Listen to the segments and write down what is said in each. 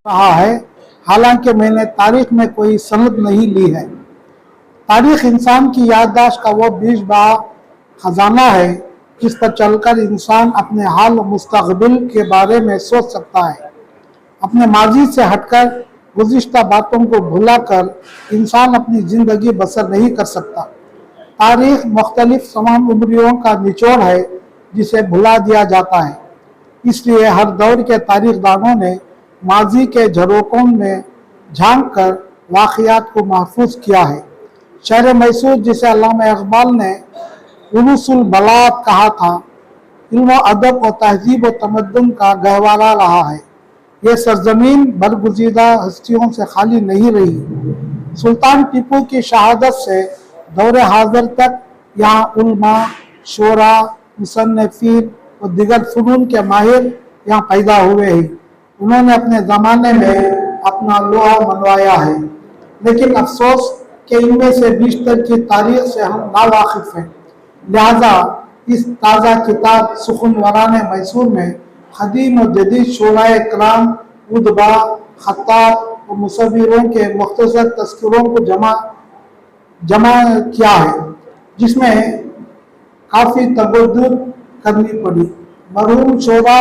रहा है, हालांकि मैंने तारीख में कोई सनद नहीं ली है। तारीख इंसान की याददाश्त का वो बीज बा खजाना है जिस पर चलकर इंसान अपने हाल और मुस्तकबिल के बारे में सोच सकता है। अपने माजी से हटकर गुज़िश्ता बातों को भुलाकर इंसान अपनी ज़िंदगी बसर नहीं कर सकता। तारीख मुख्तलिफ तमाम उम्रियों का निचोड़ है जिसे भुला दिया जाता है। इसलिए हर दौर के तारीखदानों ने माजी के झरोकों में झांक कर वाक़ियात को महफूज किया है। शहर मैसूर, जिसे अल्लामा इकबाल ने उरूसुल बलात कहा था, इल्म अदब और तहजीब और तमद्दुन का गहवारा रहा है। ये सरजमीन बरगुज़ीदा हस्तियों से खाली नहीं रही। सुल्तान टीपू की शहादत से दौर हाज़िर तक यहाँ उल्मा, शोरा, मुसन्निफ़ीन और दिगर फ़नून के माहिर यहाँ पैदा हुए हैं। उन्होंने अपने ज़माने में अपना लोहा मनवाया है, लेकिन अफसोस कि इनमें से बिश्तर की तारीख से हम नावाकिफ़ हैं। लिहाजा इस ताज़ा किताब सुखनवरान मैसूर में क़दीम और जदीद शोराए कराम, उदबा, खत्तात और मुसव्विरों के मुख्तसर तज़किरों को जमा किया है, जिसमें काफ़ी तबद्दुल करनी पड़ी। मरहूम शोरा,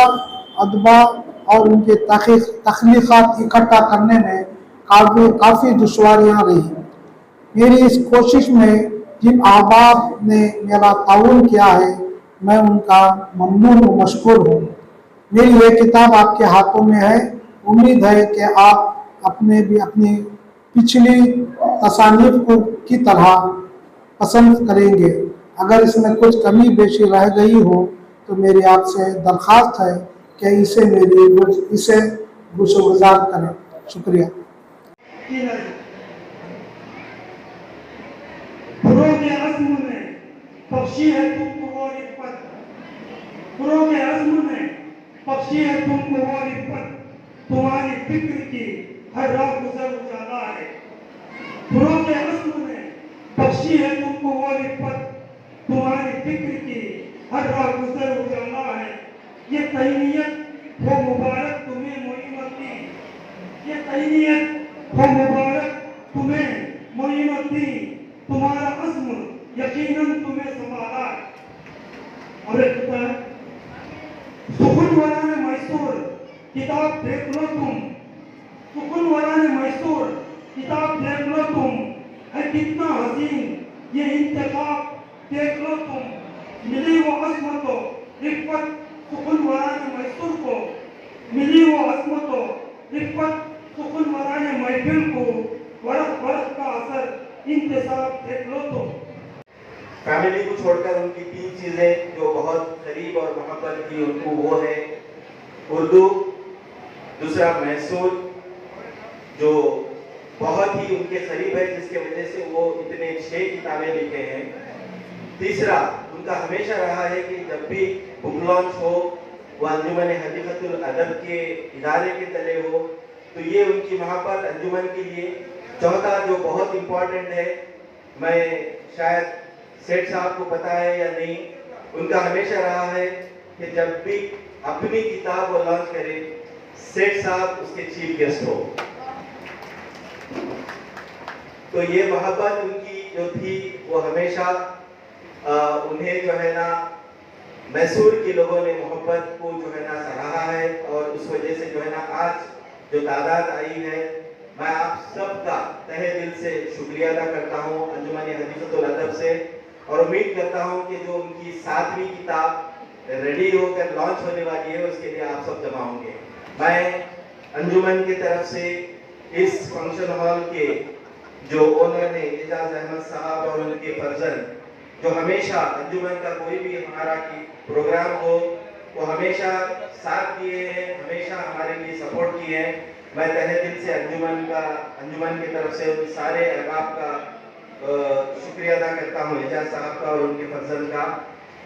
अदबा और उनके तख्लीक़ात इकट्ठा करने में काफ़ी दुश्वारियाँ रही। मेरी इस कोशिश में जिन अहबाब ने मेरा ताउन किया है, मैं उनका ममनून व मशकूर हूँ। मेरी ये किताब आपके हाथों में है। उम्मीद है कि आप अपने भी अपनी पिछली तसानीफ को की तरह पसंद करेंगे। अगर इसमें कुछ कमी बेशी रह गई हो तो मेरी आपसे दरख्वास्त है कि इसे गुज़ार करें। शुक्रिया। पक्षी है तुमको वो रिफ़त, फरोग़ अज़्म में पक्षी है तुमको वो रिफ़त, तुम्हारी फिक्र की हर राह गुज़र उजाला है। फरोग़ अज़्म में पक्षी है तुमको वो रिफ़त, तुम्हारी फिक्र की हर राह गुज़र उजाला है। ये तहनीयत हो मुबारक तुम्हें मोइनुद्दीन, ये तहनीयत हो मुबारक तुम्हें मोइनुद्दीन, तुम्हारा अज़्म यकीनन तुम्हें संभाला है। और एक है सुखनवरान मैसूर किताब देख लो तुम, सुखनवरान मैसूर किताब देख लो तुम, है कितना हसीन ये इंतखाब देख लो तुम। मिली वो अज़मत व रिफ़त सुखनवरान मैसूर को, मिली वो अज़मत व रिफ़त सुखनवरान महफिल को, बरस बरस का असर इंतसाब देख लो तुम। फैमिली को छोड़कर उनकी 3 चीज़ें जो बहुत करीब और मोहब्बत की उनको, वो है उर्दू, दूसरा मैसूर जो बहुत ही उनके करीब है जिसके वजह से वो इतने 6 किताबें लिखे हैं। तीसरा उनका हमेशा रहा है कि जब भी बुक लॉन्च हो वो अंजुमन हकीकतुल अदब के इदारे के तले हो, तो ये उनकी मोहब्बत अंजुमन के लिए। चौथा जो बहुत इम्पोर्टेंट है, मैं शायद सेठ साहब को पता है या नहीं, उनका हमेशा रहा है कि जब भी अपनी किताब वो लॉन्च करे, सेठ साहब उसके चीफ गेस्ट हो। तो ये मोहब्बत उनकी जो थी वो हमेशा उन्हें जो है ना मैसूर के लोगों ने मोहब्बत को जो है ना सराहा है, और उस वजह से जो है ना आज जो तादाद आई है, मैं आप सबका तहे दिल से शुक्रिया अदा करता हूँ अंजुमन हकीकतुल अदब से, और उम्मीद करता हूँ कि जो उनकी 7वीं किताब रेडी होकर लॉन्च होने वाली है उसके लिए आप सब जमा होंगे। मैं अंजुमन की तरफ से इस फंक्शन हॉल के जो ओनर हैं एजाज अहमद साहब और उनके फर्जंद, जो हमेशा अंजुमन का कोई भी हमारा प्रोग्राम हो वो हमेशा साथ दिए हैं, हमेशा हमारे लिए सपोर्ट किए हैं, मैं तहे दिल से अंजुमन की तरफ से उन सारे अहबाब का शुक्रिया अदा करता हूँ, एजाज साहब का और उनके फर्जंद का।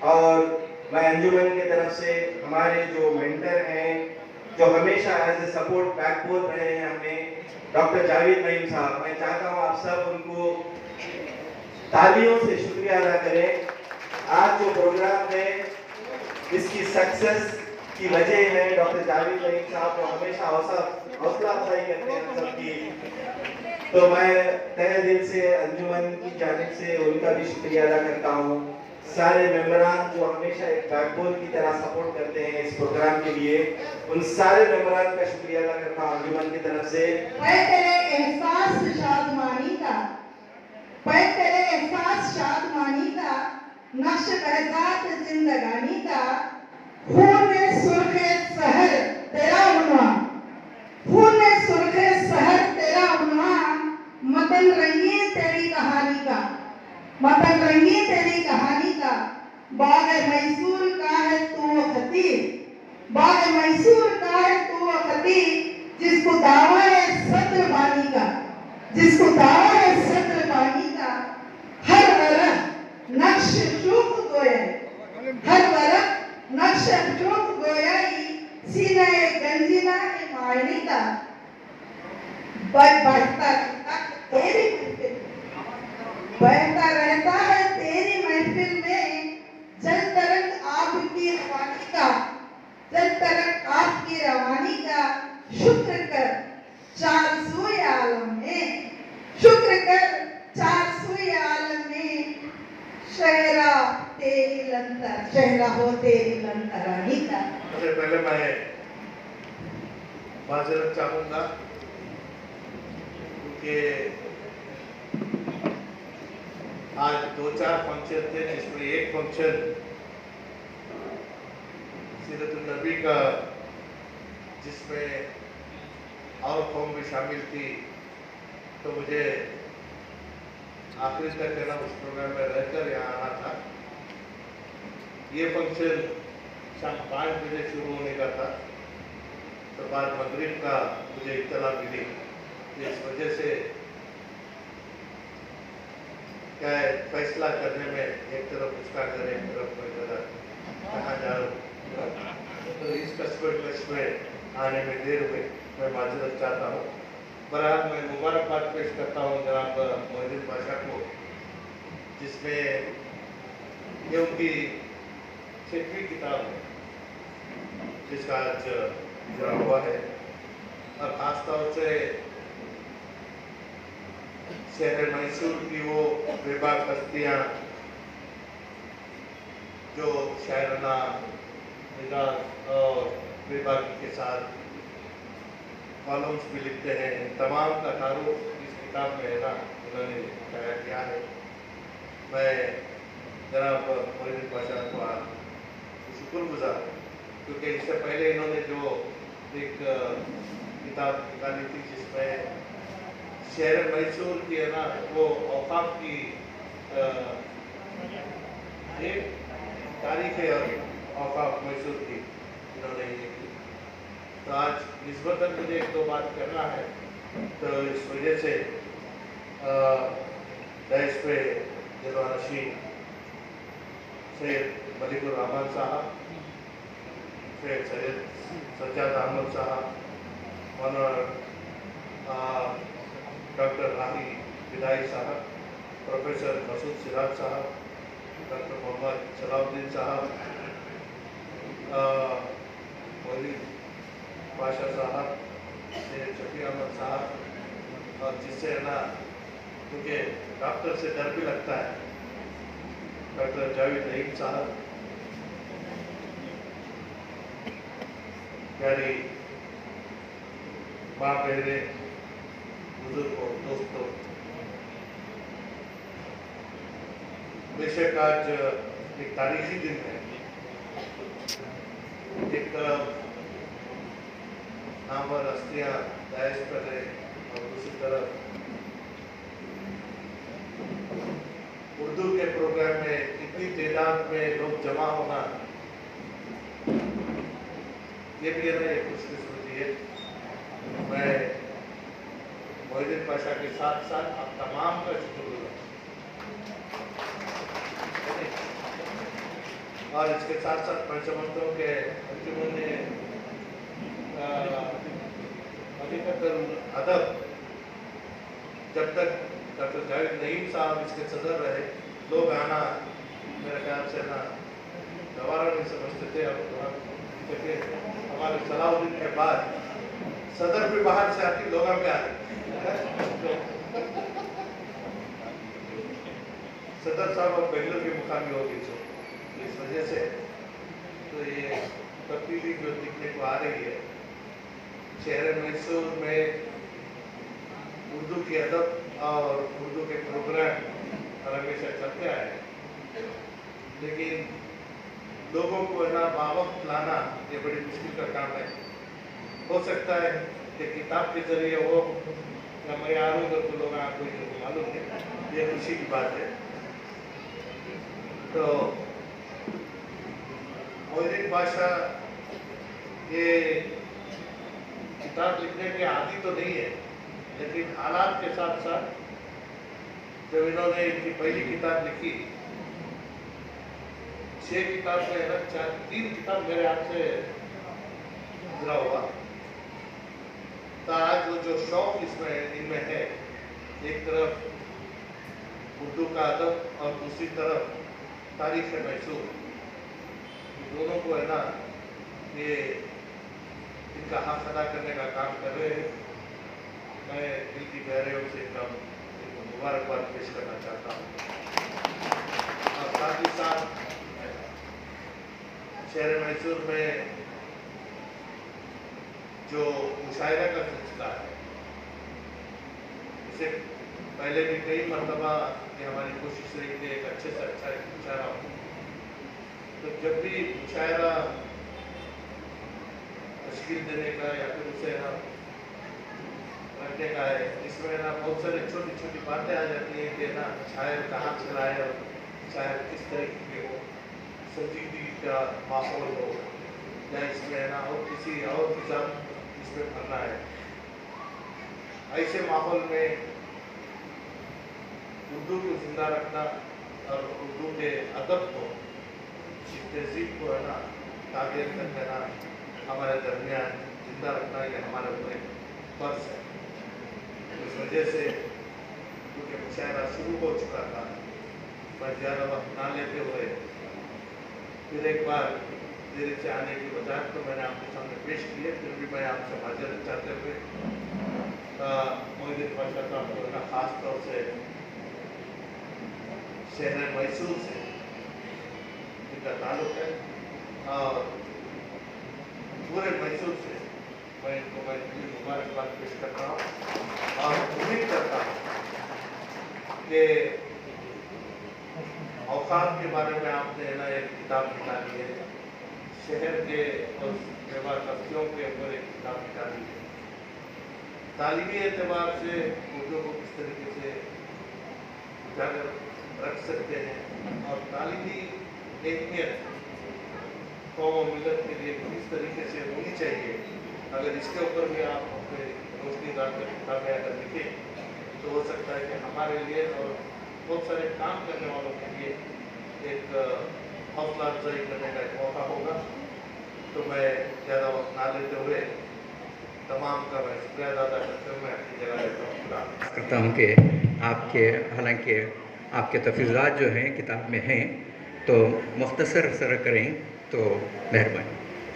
और मैं अंजुमन की तरफ से हमारे जो मेंटर हैं, जो हमेशा एज ए सपोर्ट बैकबोन रहे हैं हमें, डॉक्टर जावेद नईम साहब, मैं चाहता हूँ आप सब उनको तालियों से शुक्रिया अदा करें। आज जो प्रोग्राम है इसकी सक्सेस की वजह है डॉक्टर जावेद नईम साहब, जो हमेशा हौसला अफजाई करते हैं सबकी। तो मैं तहे दिल से अंजुमन की जानिब से उनका भी शुक्रिया अदा करता हूँ। सारे मेंबरान जो हमेशा एक बैकबोन की तरह सपोर्ट करते हैं इस प्रोग्राम के लिए, उन सारे मेंबरान का शुक्रिया अदा करता हूँ अंजुमन की तरफ से। एहसास शादमानी का, तेरे एहसास शादमानी का, नक्श बहजात जिंदगानी का, खून सुर्खे सहर तेरा उन्वान, खून सुर्खे सहर तेरा उन्वान, मतन रंगीन तेरी कहानी का, मतन रंगीन तेरी कहानी का, बाग मैसूर का है तू खतीब, बाग मैसूर का है तू खतीब, जिसको दावा है सत्र बानी का, जिसको दावा है सत्र बानी का, हर वरह नक्श चूक गोया, हर वरह नक्श चूक गोयाई, सीना गंजिना है मायने का, बढ़ता रहता तेरी महफिल, बहता रहता है तेरी महफिल में, जल तरंग आपकी रवानी का, जल तरंग आपकी रवानी का, शुक्र कर चार सूए आलम में, शुक्र कर चार सूए आलम में, शहरा तेरी लंतर, शहरा हो तेरी लंतरानी का। सबसे पहले मैं माजरत चाहूँगा क्योंकि आज 2-4 फंक्शन थे, जिसमें एक फंक्शन सीरतुल नबी का, जिसमें और कौम भी शामिल थी, तो मुझे आखिर तक कहना उस प्रोग्राम में रहकर यहाँ आना था। ये फंक्शन शाम 5 बजे शुरू होने का था, तो बाद मगरिब का मुझे इत्तला मिली। इस वजह से क्या है, फैसला करने में एक तरफ उसका घर, एक तरफ मैं जरा कहाँ जाऊँ, तो इस कस्बे में आने में देर हुई, मैं माजरत चाहता हूँ। बहरहाल मैं मुबारकबाद पेश करता हूँ जनाब मोहिद्दीन पाशा को, जिसमें ये उनकी 6वीं किताब है जिसका आज इजरा हुआ है, और ख़ासतौर से शहर मैसूर की वो बेबाक हस्तियाँ जो शायराना मिजाज और बेबाकी के साथ कॉलम्स भी लिखते हैं, इन तमाम का तारुफ इस किताब में है ना, उन्होंने तैयार किया है। मैं जनाब मोहिद्दीन पाशा को शुक्रगुजार, क्योंकि इससे पहले इन्होंने जो एक किताब निकाली थी जिसमें शहर मैसूर की है ना, वो औकाफ की एक तारीख है, और औकाफ मैसूर की इन्होंने ये की। तो आज निस्बतन मुझे 1-2 बात करना है, तो इस वजह से देश पे जलवानशी सैयद मलिकुर रहमान साहब, सैयद सज्जाद अहमद साहब, मौलाना डॉक्टर राही विदाई साहब, प्रोफेसर मसूद सिराज साहब, डॉक्टर मोहम्मद सलाउद्दीन साहब, मोहिद्दीन पाशा साहब, सैयद शफी अहमद साहब, और जिससे है ना, क्योंकि डॉक्टर से डर भी लगता है, डॉक्टर जावेद नईम साहब, प्यारी माँ बहने, बुजुर्गों, दोस्तों, बेशक आज एक तारीखी दिन है। एक तरफ नामवर हस्तियाँ दायश पर है, और दूसरी तरफ उर्दू के प्रोग्राम में इतनी तादाद में लोग जमा होना, ये भी है ना, ये खुशकिस्मती है। मैं मोहिद्दीन पाशा के साथ साथ आप तमाम का शुक्रगुजार, और इसके साथ साथ मैं समझता हूँ कि अंजुमन ने अदब, जब तक डॉक्टर जावेद नईम साहब इसके सदर रहे, लोग आना मेरे ख्याल से ना गवारा नहीं समझते थे, अब क्योंकि हमारे सलाउद्दीन के बाद सदर भी बाहर से आती लोग में आ रही सदर साहब और बेंगलोर के मुकामी हो गई, तो इस वजह से तो ये तब्दीली जो दिखने को आ रही है। शहर मैसूर में उर्दू की अदब और उर्दू के प्रोग्राम हमेशा चलते आए, लेकिन लोगों को ना बावक्त लाना ये बड़ी मुश्किल का काम है। हो सकता है कि किताब के जरिए वो या मैं आ रहा हूँ तो लोग आपको मालूम है, ये खुशी की बात है। तो मोइनुद्दीन बादशाह ये किताब लिखने के आदी तो नहीं है, लेकिन हालात के साथ साथ जब इन्होंने इनकी पहली किताब लिखी, 6 किताब में ना 3 किताब मेरे हाथ से गुजरा हुआ, तो आज वो जो शौक इसमें इनमें है, एक तरफ उर्दू का अदब और दूसरी तरफ तारीख मैसूर, दोनों को है ना ये इनका हक अदा करने का काम कर रहे हैं। मैं दिल की गहराइयों से इनका मुबारकबाद पेश करना चाहता हूँ। और साथ ही साथ शहर मैसूर में जो मुशायरा का सिलसिला है, इससे पहले भी कई मरतबा कि हमारी कोशिश रही कि एक अच्छे से अच्छा एक मुशायरा हो, तो जब भी मुशायरा तश्कील देने का या फिर उसे ना रखने का है, इसमें ना बहुत सारे छोटी छोटी बातें आ जाती हैं कि ना शायर कहाँ से लाए और शायर किस तरीके के हो, संजीदगी का माहौल हो, या इसमें ना और किसी और निज़ाम इसमें भरना है। ऐसे माहौल में उर्दू को जिंदा रखना और उर्दू के अदब को, तहजीब को है ना तागीर करके ना हमारे दरमियान जिंदा रखना, ये हमारे ऊपर एक फर्ज है। इस वजह से क्योंकि मुशायरा शुरू हो चुका था, मैं ज़्यादा वक्त ना लेते हुए फिर एक बार देरी से आने की वजह तो मैंने आपके सामने पेश किए, फिर भी मैं आपसे माजरत चाहते हुए मोइनुद्दीन बादशाह साहब को ना खास तौर से शहर मैसूर से इनका ताल्लुक है और पूरे मैसूर से मैं इनको मैं मुबारकबाद पेश करता हूँ और उम्मीद करता हूँ कि औकात के बारे में आपने ना एक किताब निकाली है, शहर के और व्यवहार कस्तियों के ऊपर एक किताब निकाली है। तालीमी एतबार से उर्दू को किस तरीके से उजागर रख सकते हैं और तालीमी अहमियत कौम और मिलत के लिए किस तरीके से होनी चाहिए, अगर इसके ऊपर भी आप अपने रोशनी डालकर किताबें अगर लिखें तो हो सकता है कि हमारे लिए और बहुत सारे काम करने वालों के लिए एक हौसला अफजाई करने का एक मौका होगा। तो मैं ज़्यादा वक्त ना लेते हुए तमाम का मैं शुक्रिया अदा करते हुए मैं अपनी जगह लेता हूँ। करता हूँ कि आपके हालांकि आपके तफसीलात जो हैं किताब में हैं, तो मुख्तसर सर करें तो मेहरबानी।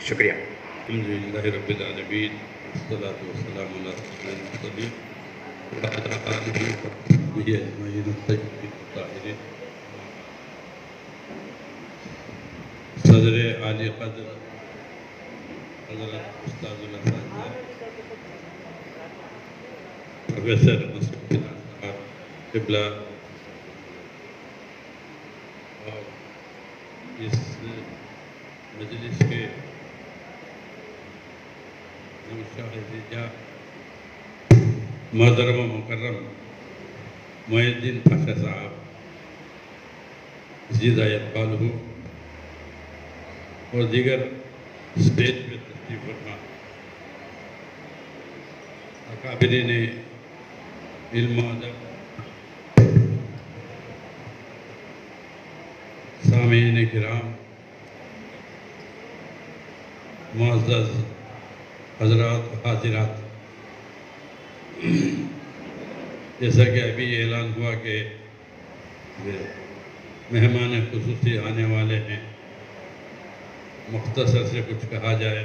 शुक्रिया। अल्हम्दुलिल्लाहि रब्बिल आलमीन वस्सलातु वस्सलामु अला रसूलिल मुरसलीन व अला आलिहि व सहबिहि अजमईन अत-तय्यबीन अत-ताहिरीन। सदर आली क़द्र हज़रत उस्तादुल असातिज़ा प्रोफेसर मसूद साहब क़िबला और इस मजलिस के मोहतरम मुकर्रम मोइनुद्दीन बादशाह साहब ज़िदायत बालहू और दीगर स्टेज पे तशरीफ़ फरमा अकाबिरीन इल्म अदब, सामीन किराम, मुअज़्ज़ज़ हज़रात हाज़िरात, जैसा कि अभी ऐलान हुआ कि मेहमान खुसूसी आने वाले हैं, मुख्तसर से कुछ कहा जाए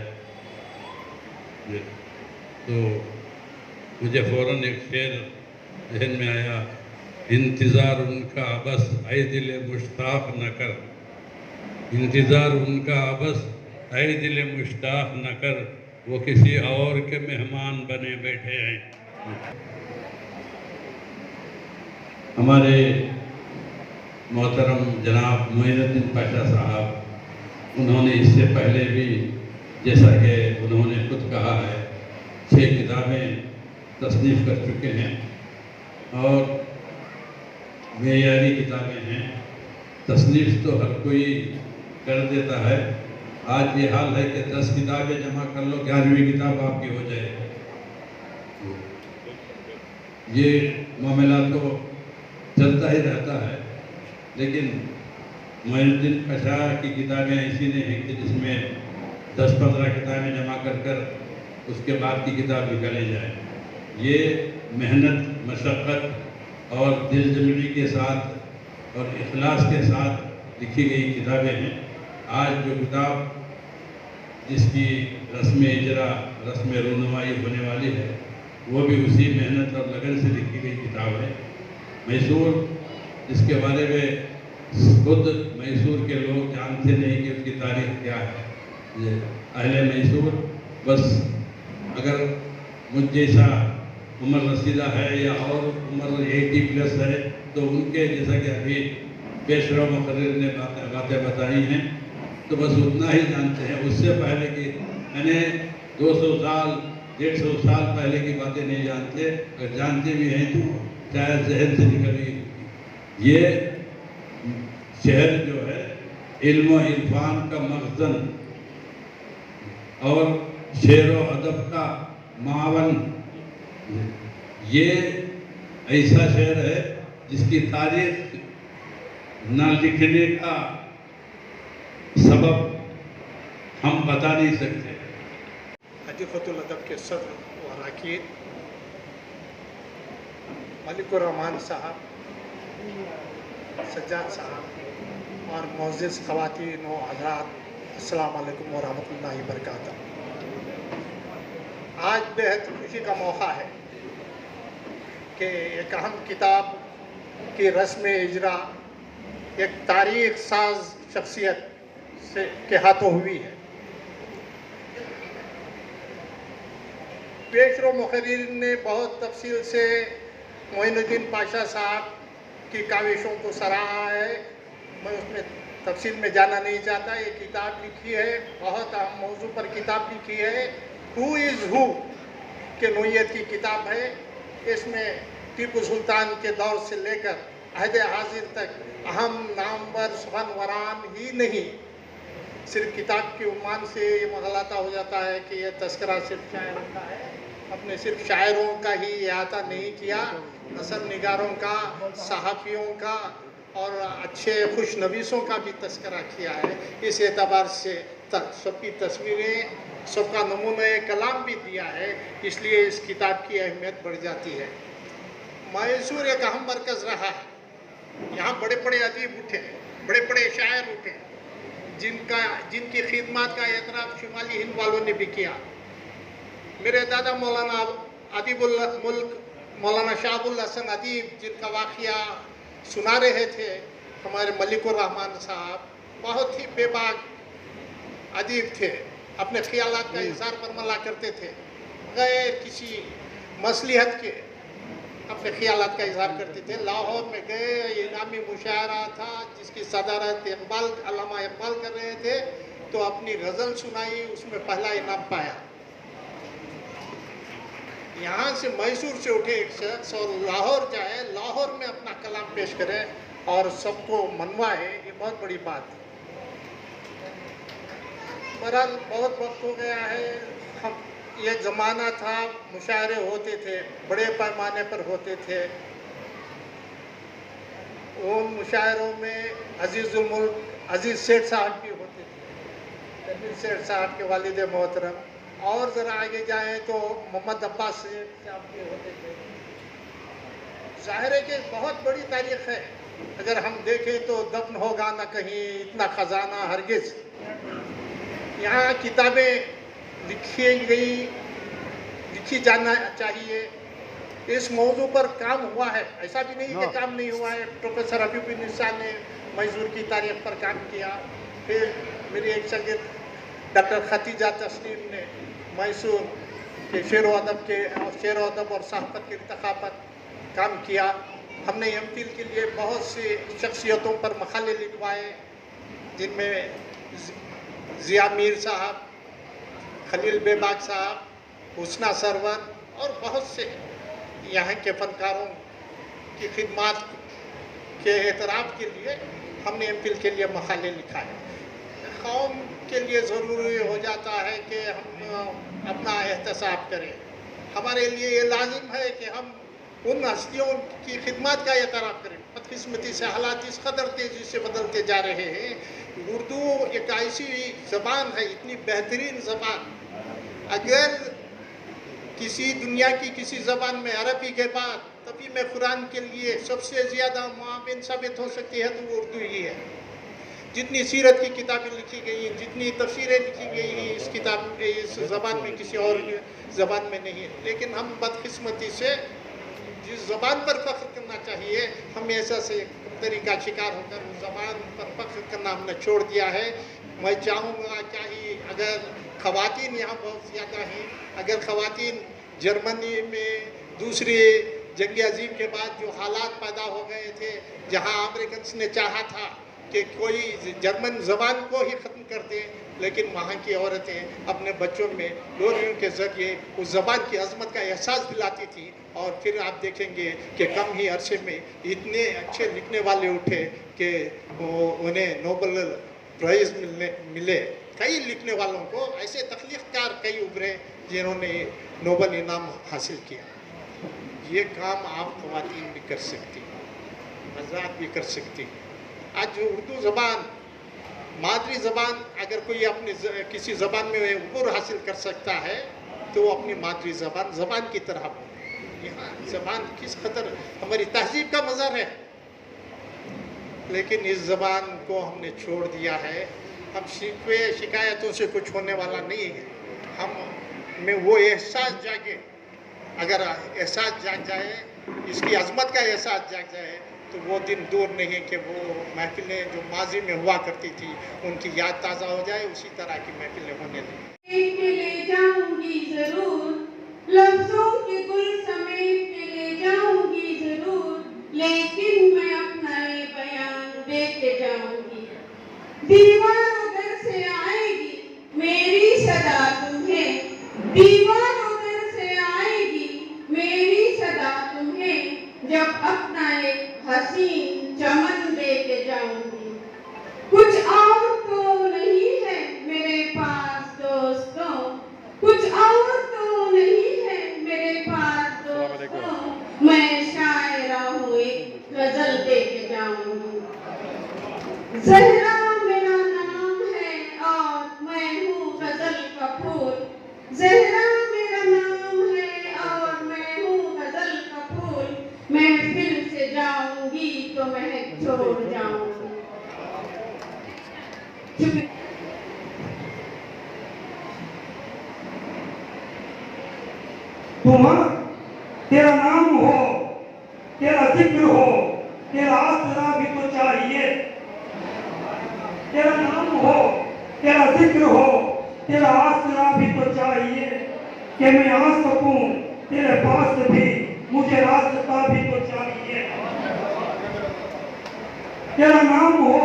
तो मुझे फ़ौरन एक शेर जहन में आया, इंतज़ार उनका बस ऐ दिल मुश्ताक़ न कर, इंतज़ार उनका बस ऐ दिल मुश्ताक़ न कर, वो किसी और के मेहमान बने बैठे हैं। हमारे मोहतरम जनाब मोइनुद्दीन पाशा साहब, उन्होंने इससे पहले भी, जैसा कि उन्होंने खुद कहा है, 6 किताबें तस्नीफ़ कर चुके हैं और मेयारी किताबें हैं। तस्नीफ़ तो हर कोई कर देता है। आज ये हाल है कि 10 किताबें जमा कर लो, 11वीं किताब आपकी हो जाए। ये मामला तो चलता ही रहता है, लेकिन मोइनुद्दीन पाशा की किताबें ऐसी नहीं हैं कि जिसमें 10-15 किताबें जमा कर उसके बाद की किताब निकाली जाए। ये मेहनत, मशक्क़त और दिलजमगी के साथ और इखलास के साथ लिखी गई किताबें हैं। आज जो किताब जिसकी रस्म इजरा, रस्म रूनुमाई होने वाली है, वो भी उसी मेहनत और लगन से लिखी गई किताब है। मैसूर, जिसके बारे में खुद मैसूर के लोग जानते नहीं कि उसकी तारीख क्या है। अहले मैसूर बस अगर मुझ जैसा उम्र रसीदा है या और उम्र 80+ है तो उनके, जैसा कि अभी पेशवा मुकर्रिर ने बातें बताई हैं, तो बस उतना ही जानते हैं। उससे पहले की यानी 200 साल 150 साल पहले की बातें नहीं जानते। अगर जानते भी हैं तो शायद जहन से निकल गई। ये शहर जो है इल्म इरफान का मखज़न और शेर व अदब का मावन, ये ऐसा शहर है जिसकी तारीख न लिखने का सबब हम बता नहीं सकते। हदीक़तुल अदब के सदर व अरकान मलिकुर रहमान साहब, सज्जाद साहब और मुअज़्ज़िज़ ख़वातीन व हज़रात, अस्सलाम वालेकुम व रहमतुल्लाहि व बरकातहू। आज बेहद खुशी का मौका है कि एक अहम किताब की रस्म इजरा एक तारीख़ साज शख्सियत से के हाथों हुई है। पेशरो मुकर्रिर ने बहुत तफसील से मोइनुद्दीन पाशा साहब की काविशों को सराहा है। मैं उसमें तफसील में जाना नहीं चाहता। ये किताब लिखी है, बहुत अहम मौजू पर किताब लिखी है, हु इज़ हु के नोयत की किताब है। इसमें टीपू सुल्तान के दौर से लेकर अहद हाजिर तक अहम नामवर सुखनवरान ही नहीं, सिर्फ किताब के उन्वान से ये मगलाता हो जाता है कि यह तस्करा सिर्फ शायरों का है। अपने सिर्फ शायरों का ही अहाता नहीं किया, नसब निगारों का, सहाफ़ियों का और अच्छे खुशनवीसों का भी तस्करा किया है। इस एतबार से सबकी तस्वीरें, सबका नमूना कलाम भी दिया है, इसलिए इस किताब की अहमियत बढ़ जाती है। मैसूर एक अहम मरकज़ रहा है। यहाँ बड़े बड़े अदीब उठे, बड़े बड़े शायर उठे, जिनकी खिदमत का एतराफ़ शुमाली हिंद वालों ने भी किया। मेरे दादा मौलाना अदीबुल मुल्क मौलाना शाहबुल हसन अदीब, जिनका वाक़िया सुना रहे थे हमारे मलिकुर रहमान साहब, बहुत ही बेबाक अदीब थे। अपने ख्यालात का इज़हार फरमाया करते थे, गैर किसी मसलिहत के अपने ख्यालात का इज़हार करते थे। लाहौर में गए, इनामी मुशायरा था जिसकी सदारत अल्लामा इकबाल कर रहे थे, तो अपनी गज़ल सुनाई, उसमें पहला इनाम पाया। यहाँ से मैसूर से उठे एक शख्स और लाहौर जाए, लाहौर में अपना कलाम पेश करे और सबको मनवाए, ये बहुत बड़ी बात है। बहरहाल बहुत वक्त हो गया है। हम ये ज़माना था, मुशायरे होते थे, बड़े पैमाने पर होते थे। उन मुशायरों में अजीज़ुल मुल्क अजीज़ सेठ साहब भी होते थे, तनवीर सेठ साहब के वालिद मोहतरम। और ज़रा आगे जाएँ तो मोहम्मद अब्बास सेठ साहब भी होते थे। ज़ाहिर है कि बहुत बड़ी तारीख़ है। अगर हम देखें तो दफन होगा ना कहीं इतना ख़जाना हरगिज़। यहाँ किताबें लिखी जाना चाहिए। इस मौजू पर काम हुआ है, ऐसा भी नहीं कि काम नहीं हुआ है। प्रोफेसर हबीब निसा ने मैसूर की तारीख पर काम किया, फिर मेरी एक शागिर्द डॉक्टर खतीजा तस्लीम ने मैसूर के शेर व अदब और सहाफ़त की इर्तिक़ा पर काम किया। हमने एमफिल के लिए बहुत सी शख्सियतों पर मक़ाले लिखवाए, जिनमें ज़िया मीर साहब, खलील बेबाक साहब, हुस्ना सरवर और बहुत से यहाँ के फ़नकारों की खिदमत के एतराफ़ के लिए हमने एमफिल के लिए मक़ाले लिखा है। कौम के लिए ज़रूरी हो जाता है कि हम अपना एहतसाब करें। हमारे लिए ये लाजिम है कि हम उन हस्तियों की खिदमत का एतराफ़ करें। बदकिस्मती से हालात इस कदर तेज़ी से बदलते जा रहे हैं। उर्दू एक ऐसी ज़बान है, इतनी बेहतरीन ज़बान, अगर किसी दुनिया की किसी ज़बान में अरबी के बाद तभी में कुरान के लिए सबसे ज़्यादा मुआविन साबित हो सकती है तो वो उर्दू ही है। जितनी सीरत की किताबें लिखी गई हैं, जितनी तफसीरें लिखी गई हैं इस ज़बान में, किसी और ज़बान में नहीं है। लेकिन हम बदकिस्मती से जिस ज़बान पर फ़ख्र करना चाहिए, हमेशा से कमतरी का शिकार होकर उस ज़बान पर फ़ख्र करना हमने छोड़ दिया है। मैं चाहूँगा चाहिए अगर ख़वातीन यहाँ बहुत ज़्यादा हैं, अगर ख़वातीन जर्मनी में दूसरी जंग अज़ीम के बाद जो हालात पैदा हो गए थे, जहाँ अमेरिकन ने चाहा था कि कोई जर्मन ज़बान को ही ख़त्म कर दें, लेकिन वहाँ की औरतें अपने बच्चों में लोरियों के ज़रिए उस ज़बान की अज़मत का एहसास दिलाती थी। और फिर आप देखेंगे कि कम ही अरसे में इतने अच्छे लिखने वाले उठे कि उन्हें नोबल प्राइज़ मिले। कई लिखने वालों को ऐसे तख्लीक़कार कई उभरे जिन्होंने नोबल इनाम हासिल किया। ये काम आप ख़वातीन भी कर सकती, आज़ाद भी कर सकती। आज जो उर्दू ज़बान मादरी ज़बान, अगर कोई अपनी किसी ज़बान में उबूर हासिल कर सकता है तो वो अपनी मादरी ज़बान की तरह हो। यहाँ ज़बान किस कदर हमारी तहज़ीब का मज़र है, लेकिन इस ज़बान को हमने छोड़ दिया है। हम शिकायतों से कुछ होने वाला नहीं है। हम में वो एहसास जागे, अगर एहसास जाग जाए, इसकी अज़मत का एहसास जाग जाए, तो वो दिन दूर नहीं है कि वो महफिलें जो माजी में हुआ करती थी उनकी याद ताज़ा हो जाए, उसी तरह की महफिलें होने लगें। ले जाऊंगी ज़रूर, लफ्ज़ों के गुल समेट के ले जाऊंगी ज़रूर, लेकिन मैं अपना ये बयान दे के जाऊंगी। दीवार उधर से आएगी मेरी सदा तुम्हें, दीवार उधर से आएगी मेरी सदा तुम्हें, जब अपना एक हसीन चमन दे के जाऊंगी। कुछ और तो नहीं है मेरे पास दोस्तों, कुछ और तो नहीं है मेरे पास दोस्तों, मैं शायरा हूँ एक गजल दे के जाऊंगी। ज़हरा मेरा नाम है और मैं हूँ गजल का फूल, ज़हरा मेरा नाम है और मैं हूँ गजल का फूल, महफिल से जाऊंगी तो महक छोड़ जाऊंगी। तेरा नाम हो, तेरा जिक्र हो, तेरा आसरा भी तो चाहिए। तेरा नाम हो, तेरा जिक्र हो, तेरा आसरा भी तो चाहिए, कि मैं आ सकूं तेरे पास भी, मुझे रास्ता भी तो चाहिए। तेरा नाम हो,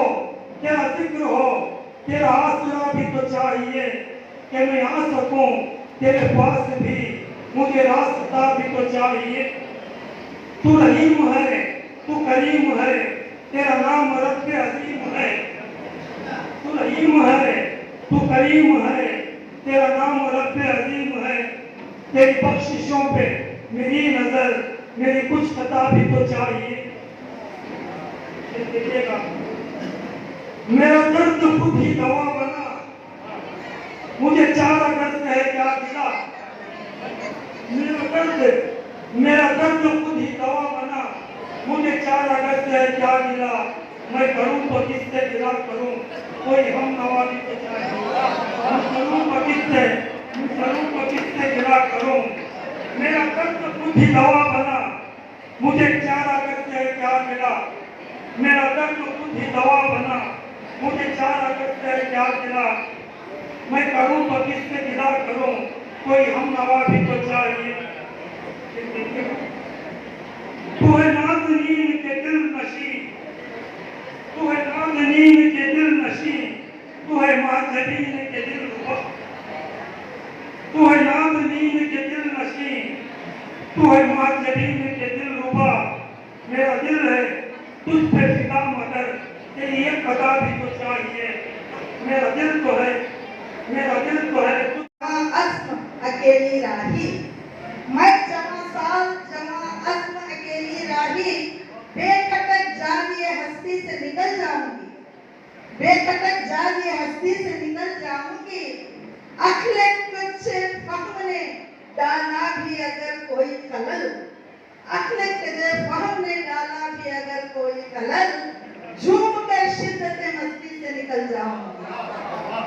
तेरा जिक्र हो, तेरा आसरा भी तो चाहिए, कि मैं आ सकूं तेरे पास भी, मुझे रास्ता भी तो चाहिए। तू रहीम है, तू करीम है, तेरा नाम रब अजीम है। तू रहीम है, तू करीम है, तेरा नाम रब अजीम है। तेरी बख्शिशों पे मेरी नजर, मेरी कुछ खता भी तो चाहिए। देखिएगा, मेरा दर्द खुद ही दवा बना, मुझे 4 अगस्त है क्या गिला। मेरा दर्द खुद ही दवा बना, मुझे 4 अगस्त है क्या गिला। मैं करूं तो किससे गिला करूं, कोई हम नवा भी तो चाहिए। किससे गिला करूं, मेरा दर्द खुद ही दवा बना, मुझे चारा करके क्या मिला, मेरा दर्द खुद ही दवा बना, मुझे चारा करके क्या मिला, मैं करूं तो किससे गिला करूं, कोई हम नवा भी तो चाहिए। तू है नाज़नीन के दिल नशी, तू है नाज़नीन के दिल नशी, तू है माज़नीन के दिल रुबा, तू है नाज़नीन के दिल नशी, तू है माज़नीन के दिल रुबा, मेरा दिल है तुझ पे फिदा मगर तेरी एक अदा भी तो चाहिए, मेरा दिल तो है, मेरा दिल तो है। अज़्म अकेली राही, मैं जमा साल जमा अज़्म अकेली राही, बेखटक जानिए हस्ती से निकल जाऊंगी, बेखटक जानिए हस्ती से निकल जाऊंगी, अखले कुछ फहम ने डाला भी अगर कोई खलल, अखले तुझे फहम ने डाला भी अगर कोई खलल, झूम कर शिद्दत मस्ती से निकल जाऊंगी,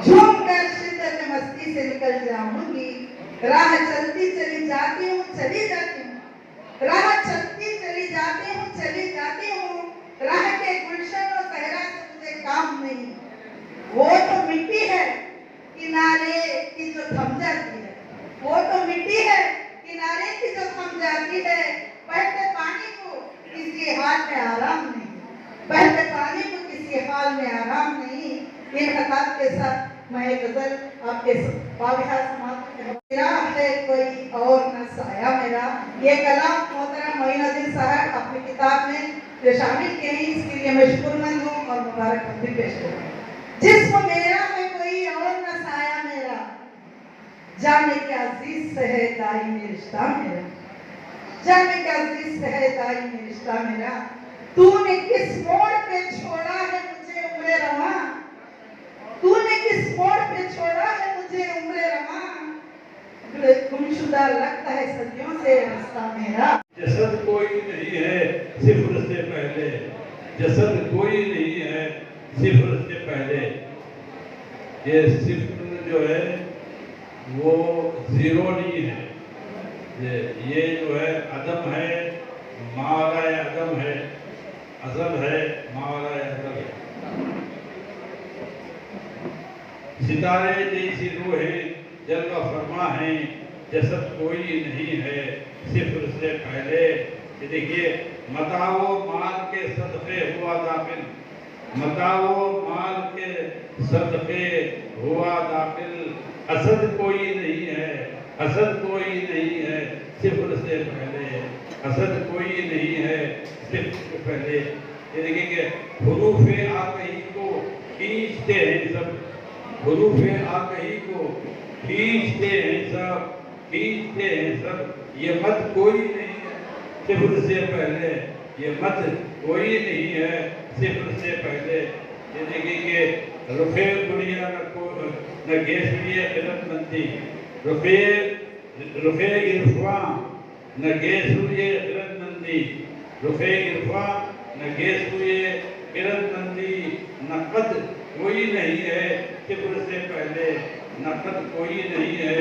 झूम कर शिद्दत मस्ती से निकल जाऊंगी, राह चलती चली जाती हूँ चली जाती हूँ, राह चलती चली जाती हूँ चली जाती हूँ, राह के गुलशन और सहरा से मुझे काम नहीं, वो तो मिट्टी है किनारे की जो थम जाती है, वो तो मिट्टी है किनारे की जो थम जाती है, बहते पानी को किसी हाल में आराम नहीं, बहते पानी को किसी हाल में आराम नहीं। इन खताब के साथ मैं एक गजल आपके बाविहा समाप्त करूं। मेरा है कोई और न साया मेरा, ये कलाम मोहतरम मोइनुद्दीन साहब अपनी किताब में जो शामिल किए हैं, इसके लिए मैं शुक्रमंद हूँ और मुबारकबाद पेश करूँ। जिस्म मेरा है कोई और न साया मेरा, जाने क्या अजीज से है दायमी रिश्ता मेरा, जाने क्या अजीज से है दायमी रिश्ता मेरा, तूने किस मोड़ पे छोड़ा है मुझे उम्रे रवा, तूने किस मोड़ पे छोड़ा है मुझे उम्रे रवा, गुमशुदा लगता है सदियों से रास्ता मेरा। जसद कोई नहीं है सिफर से पहले, जसद कोई नहीं है सिफर से पहले, ये सिफर जो है वो जीरो नहीं है, ये जो है अदम है, मावाला अदम है, अजल है, मावाला अजल है। सितारे जैसी रूहें जलवा फरमा है, जसद कोई नहीं है सिफर से पहले। ये देखिए, मताओ माल के सदक़े हुआ दाखिल, मताओ माल के सदक़े हुआ दाखिल, असद कोई नहीं है, असद कोई नहीं है सिफर से पहले, असद कोई नहीं है सिफर से पहले। ये देखेंगे, हुरूफ़े आकही को खींचते हैं सब, हुरूफ़े आकही को खींचते हैं सब, खींचते हैं सब, ये मत कोई नहीं है सिफर से पहले, ये मत कोई नहीं है सिफर से पहले। ये देखेंगे, रुफ़े दुनिया न गेसुए खिदमतमंदी, रुफ़े इरफा न गेसुए खिदमतमंदी, रुफ़े इरफा न गेसुए खिदमतमंदी, नक़द कोई नहीं है सिफर से पहले, नक़द कोई नहीं है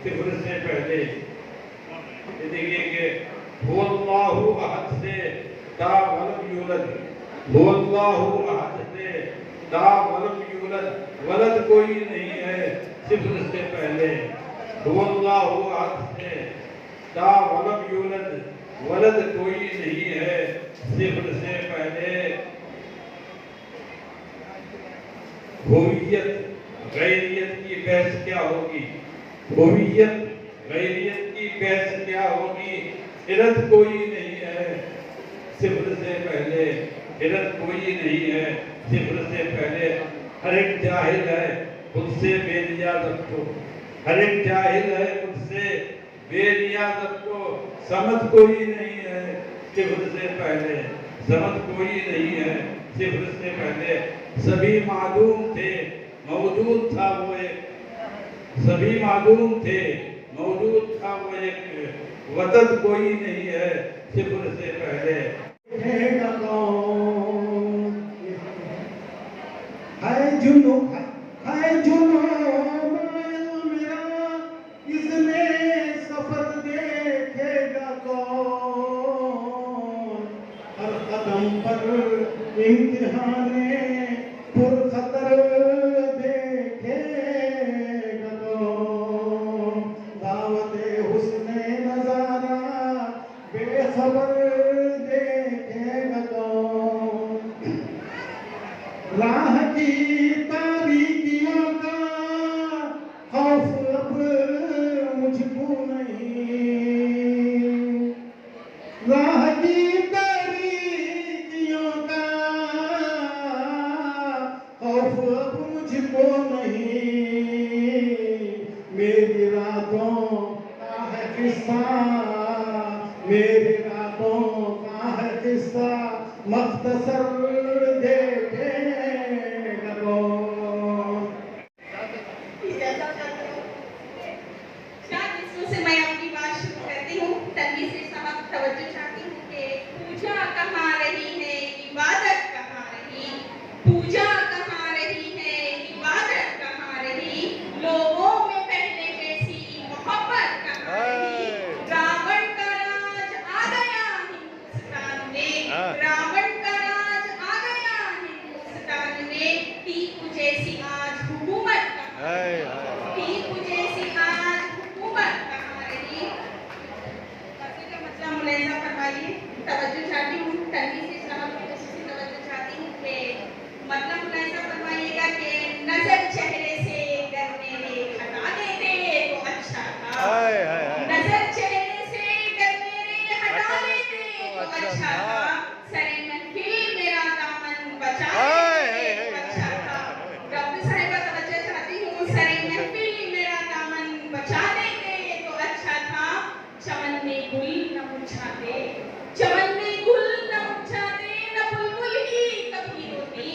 सिफर से पहले। ये देखिए कि हुवल्लाहु अहद से दा वलम यूलद, हुवल्लाहु अहद से दा वलम यूलद, वलद कोई नहीं है सिफर से पहले, हुवल्लाहु अहद से दा वलम यूलद, वलद कोई नहीं है सिफर से पहले। हुवियत गैरियत की बहस क्या होगी, हुवियत गैरियत की बहस क्या होगी, इरद कोई नहीं है सिफर से पहले, इरद कोई नहीं है सिफर से पहले। हर एक जाहिल है खुद से बेनियाज़ को, हर एक जाहिल है खुद से बेनियाज़ को, समझ कोई नहीं है सिफर से पहले, समझ कोई नहीं है सिफर से पहले। सभी मालूम थे मौजूद था वो एक, सभी मालूम थे मौजूद था वो एक, वतन कोई नहीं है सिफर से पहले। है जुनून इम्तिहाने पुरखतर देखेगा तो दावते हुस्ने नजारा बेखबर देखेगा तो राह की तारीकियों का खौफ अब मुझको नहीं, राह की तारीकियों का खौफ अब मुझको नहीं, मेरी रातों का है किस्सा, मेरी रातों का है किस्सा मख्तसर देखेगा तो से मैं अपनी बात शुरू करती हूँ। तन्वी से सबक तवज्जो चाहती हूँ कि पूजा कहाँ रही है, इबादत कहाँ रही, पूजा कहाँ रही है, इबादत कहाँ रही, लोगों में पहले जैसी मोहब्बत कहाँ रही, रावण का राज आ गया हिंदुस्तान में, रावण का राज आ गया हिंदुस्तान में, टीपू जैसी आज हुकूमत कहाँ रही, टीपू जैसी आज हुकूमत कहाँ रही। का मतलब मुलाहिजा फरमाइए, तवज्जो चाहती हूँ, तन्वी से सबक की खुसूसी तवज्जो चाहती हूँ कि मतलब मुलाहिजा फरमाइएगा कि नजर चेहरे से गर मेरे हटा देते तो अच्छा था, नजर चेहरे से गर मेरे हटा देते तो अच्छा था, सरे महफिल मेरा दामन बचा देते तो अच्छा था। डॉक्टर साहिबा तवज्जो चाहती हूँ, सरे महफिल मेरा दामन बचा देते तो अच्छा था, चमन में गुल न मुरझाते, चमन में गुल न मुरझाते, न बुलबुल ही कभी रोती,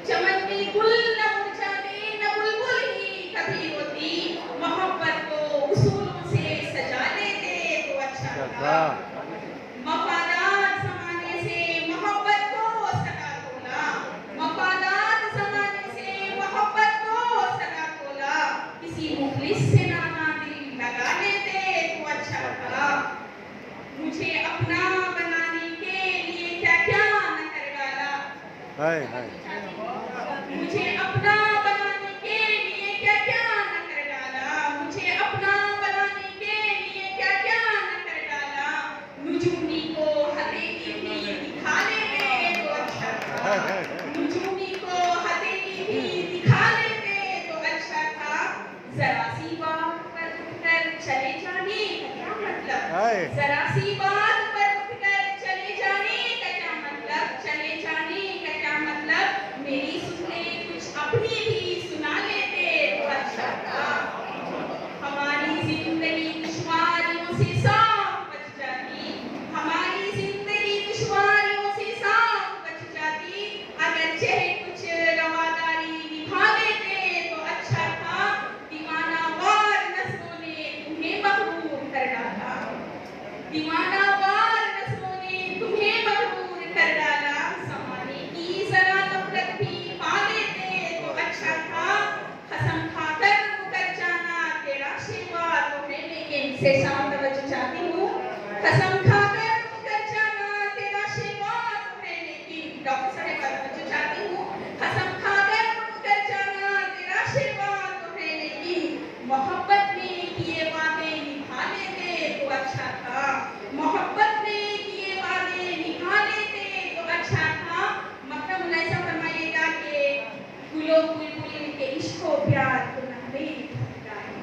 चमन में गुल न मुरझाते, न बुलबुल ही कभी रोती, मोहब्बत को उसूलों से सजा देते तो अच्छा था, मफादात ज़माने से मोहब्बत को सदा तोला, मफादात ज़माने से मोहब्बत को सदा तोला, किसी मुखलिस से नाना दिल लगा देते तो अच्छा था, मुझे अपना बनाने के लिए क्या क्या न कर डाला, मुझे अपना बनाने के लिए क्या क्या न कर डाला, मुझे अपना बनाने के लिए क्या क्या न कर डाला, नुजूमी को हथेली भी दिखा लेते तो अच्छा था, नुजूमी को हथेली भी दिखा लेते तो अच्छा था, जरा सी बात पर उठकर चले जाने का क्या मतलब, जरा सी बात पर उठकर चले जाने का क्या मतलब, चले जाने का क्या मतलब, मेरी सुने कुछ अपनी भी सुना लेते तो अच्छा था, हमारी जिंदगी दुश्वारियों से साफ बच जाती, हमारी जिंदगी दुश्वारियों से साफ बच जाती, अगर चाहे कुछ रवादारी निभा लेते तो अच्छा था, दीवाना वार नस्लों ने तुम्हें मगरूर कर डाला, दीवाना वार नस्लों ने तुम्हें मगरूर कर डाला, ज़माने की जरा नफरत भी पा लेते तो अच्छा था, कसम खाकर मुकर जाना तेरा शिवा तो है लेकिन से शाम तवज्जो चाहती हूँ, कसम खाकर मुकर जाना तेरा शिवा तो है लेकिन डॉक्टर साहब तवज्जो चाहती हूँ, कसम खाकर मुकर जाना तेरा शिवा तो है लेकिन मोहब्बत में किए वादे निभा लेते तो अच्छा था, मोहब्बत में किए वादे निभा लेते तो अच्छा था। मतलब मुलाहिजा फरमाइएगा कि गुलो बुलबुल के इश्को प्यार को नगमे बहुत गाए,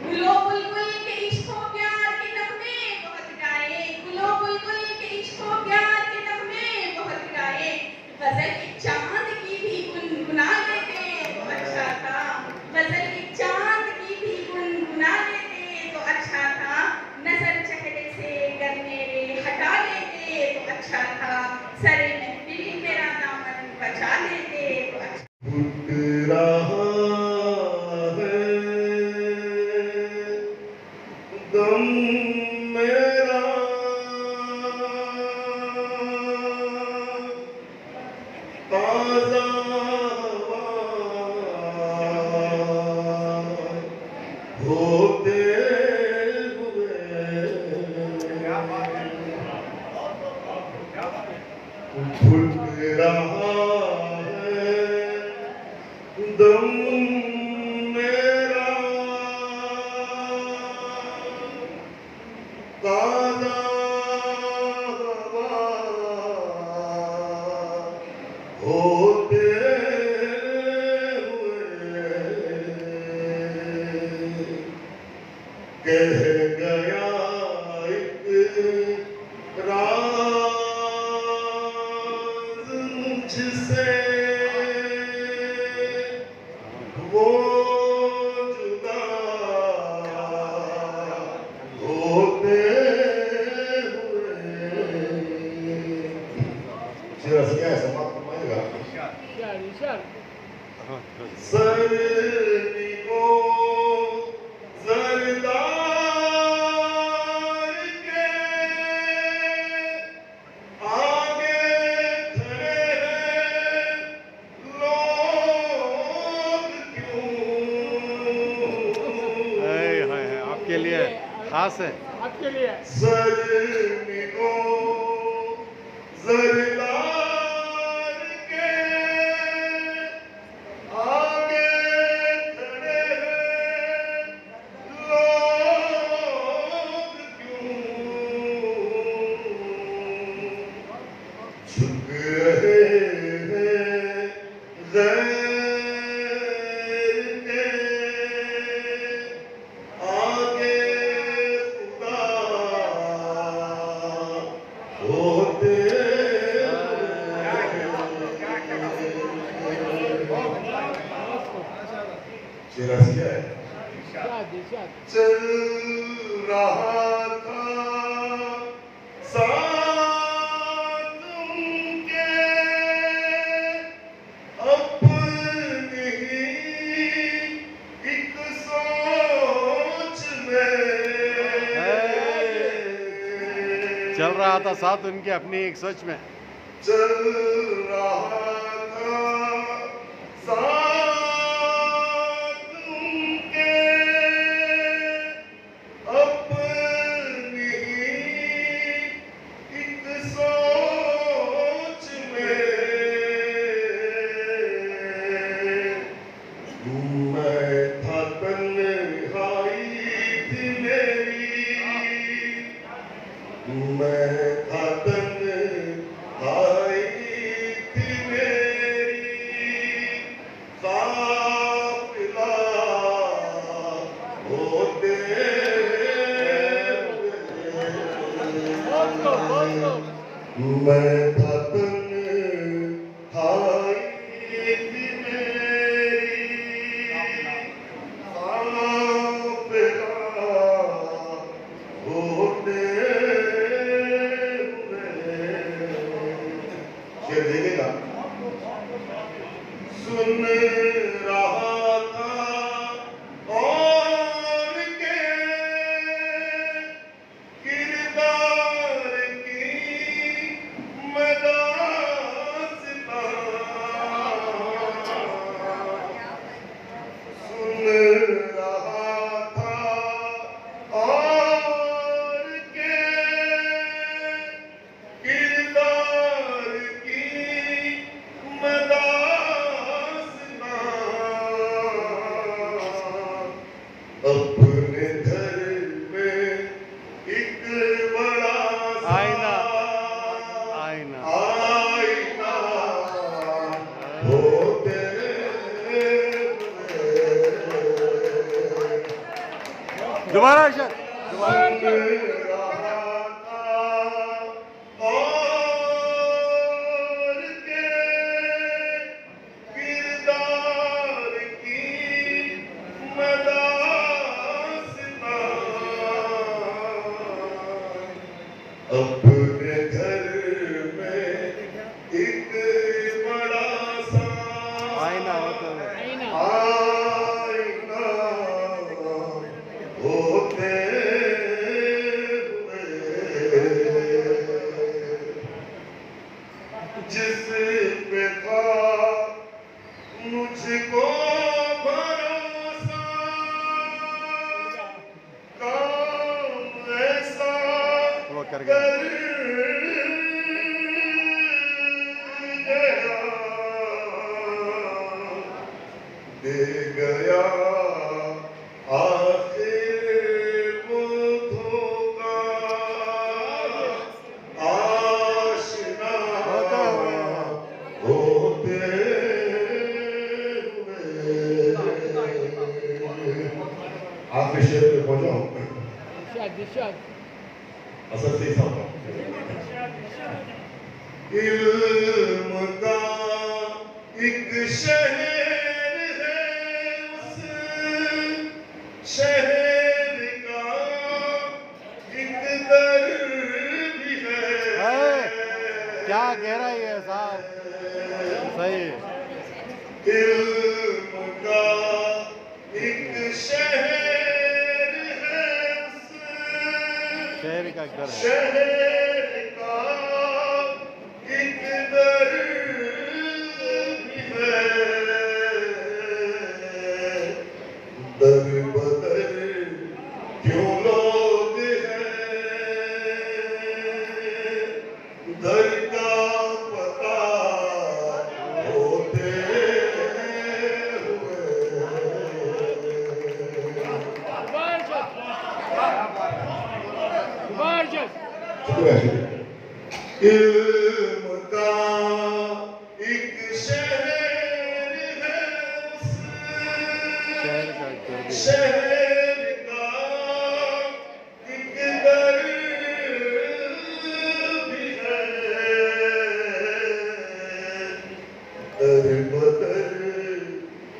गुलो बुलबुल के इश्को प्यार के नगमे बहुत गाए, गुलो बुलबुल के इश्को प्यार के नगमे बहुत गाए, गजल एक चांद की भी गुनगुना लेते तो अच्छा था, गजल एक चांद की भी गुनगुना लेते तो अच्छा था, नजर चेहरे से गर मेरे हटा लेते तो अच्छा था, सरे महफिल मेरा दामन बचा लेते तो अच्छा। उठ रहा है दम मेरा, ताज़ा होते हुए फुट रहा ताजा होते कह गया एक राज मुझसे वो जुदा होते हुए समाप्त होगा सरनी को सरदार के आगे खड़े हैं लोग क्यों आपके लिए खास है सरनी को सरदार के आगे खड़े हैं लोग क्यों झुक रहे हैं गैर के आगे खुदा होते चिरसिया है चल रहा था साथ उनके अपनी ही एक सोच में चल रहा था साथ उनके अपनी एक सोच में चल रहा था साथ उनके अपनी ही एक सोच में मैं था तन्हाई थी मेरी मैं था तन्हाई थी मेरी काफिला होते मैं था तन्हाई थी मेरी काफिला होते शेर देखेगा सुन रहा था और के किरदार की मैं दास्तां सुन रहा था और के किरदार की मैं दास्तां अपने घर में एक बड़ा सा आईना आईना आईना होते दोबारा सर दोबारा और के किरदार की मैं दास्तां अपने घर में एक बड़ा सा आईना होता है आईना होते हुए जिस पे था मुझको भरोसा काम ऐसा वो कर गया कर गया दे गया आखिर वो धोखा असर से सामना इल्म का एक शहर है, उस शहर का एक दर भी है। क्या गहराई है साहब, सही। इल्म का एक शहर है, उस शहर का घर है। शहर का एक दर भी है। दर बदर क्यों लोग हैं, दर का पता होते इल्म का एक शहर है, उस शहर का घर भी है। शहर का एक दर भी है। दर बदर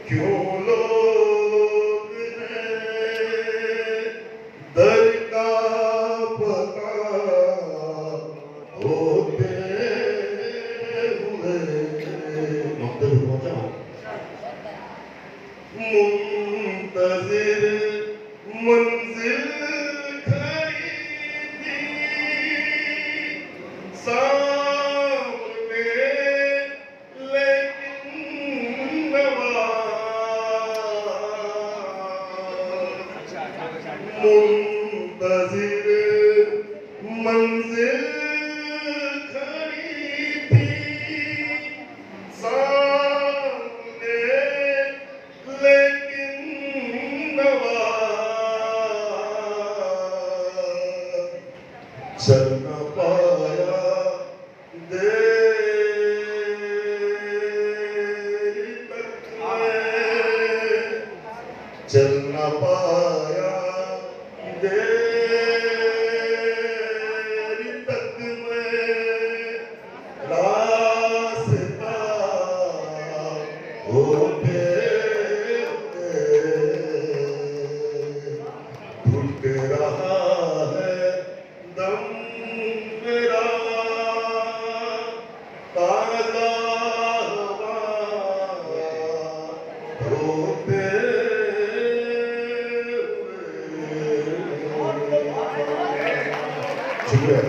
क्यों लोग हैं, दर का पता होते हुए मुंतजिर मंजिल खड़ी थी सामने, लेकिन मुंतजिर मंजिल खड़ी थी सामने, लेकिन चल न पाया देर तक मैं, चल न पाया देर तक मैं, रास्ता होते घुट रहा है दम मेरा, ताज़ा हवा होते हुए। शुक्रिया।